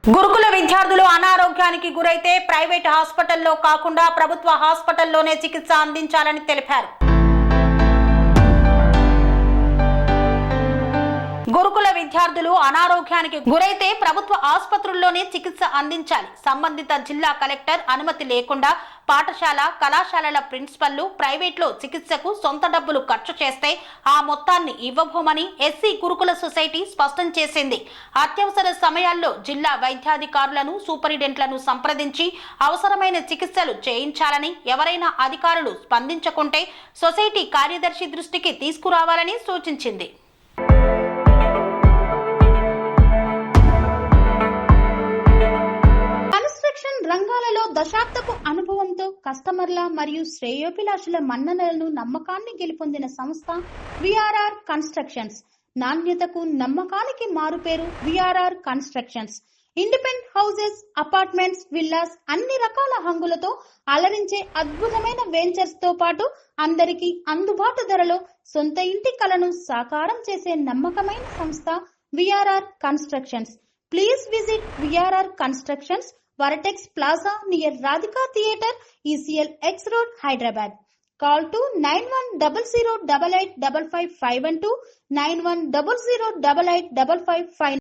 గురుకుల విద్యార్థులు అనారోగ్యానికి గురైతే ప్రైవేట్ హాస్పిటల్లో కాకుండా ప్రభుత్వ హాస్పిటల్లోనే చికిత్స అందించాలని తెలిపారు. గురుకుల విద్యార్థులు అనారోగ్యానికి గురైతే ప్రభుత్వ ఆసుపత్రుల్లోనే చికిత్స అందించాలి. సంబంధిత జిల్లా కలెక్టర్ అనుమతి లేకుండా పాఠశాల కళాశాలల ప్రిన్సిపల్లు ప్రైవేట్లో చికిత్సకు సొంత డబ్బులు ఖర్చు చేస్తే ఆ మొత్తాన్ని ఇవ్వబోమని ఎస్సీ గురుకుల సొసైటీ స్పష్టం చేసింది. అత్యవసర సమయాల్లో జిల్లా వైద్యాధికారులను సూపరింటెండెంట్లను సంప్రదించి అవసరమైన చికిత్సలు చేయించాలని, ఎవరైనా అధికారులు స్పందించకుంటే సొసైటీ కార్యదర్శి దృష్టికి తీసుకురావాలని సూచించింది. రంగాలలో దశాబ్దపు అనుభవంతో కస్టమర్ల మరియు శ్రేయోభిలాషుల మన్ననలను నమ్మకాన్ని గెలుపొందిన సంస్థ విఆర్ఆర్ కన్స్ట్రక్షన్స్. నాణ్యతకు నమ్మకానికి మారుపేరు VRR constructions. Independent houses, apartments, villas అన్ని రకాల హంగులతో అలరించే అద్భుతమైన వెంచర్స్ తో పాటు అందరికీ అందుబాటు ధరలో సొంత ఇంటి కలను సాకారం చేసే నమ్మకమైన సంస్థ VRR constructions. Please visit VRR constructions, Varatex Plaza near Radhika Theatre, ECL X Road, Hyderabad. Call to 910088555512, 9100885555.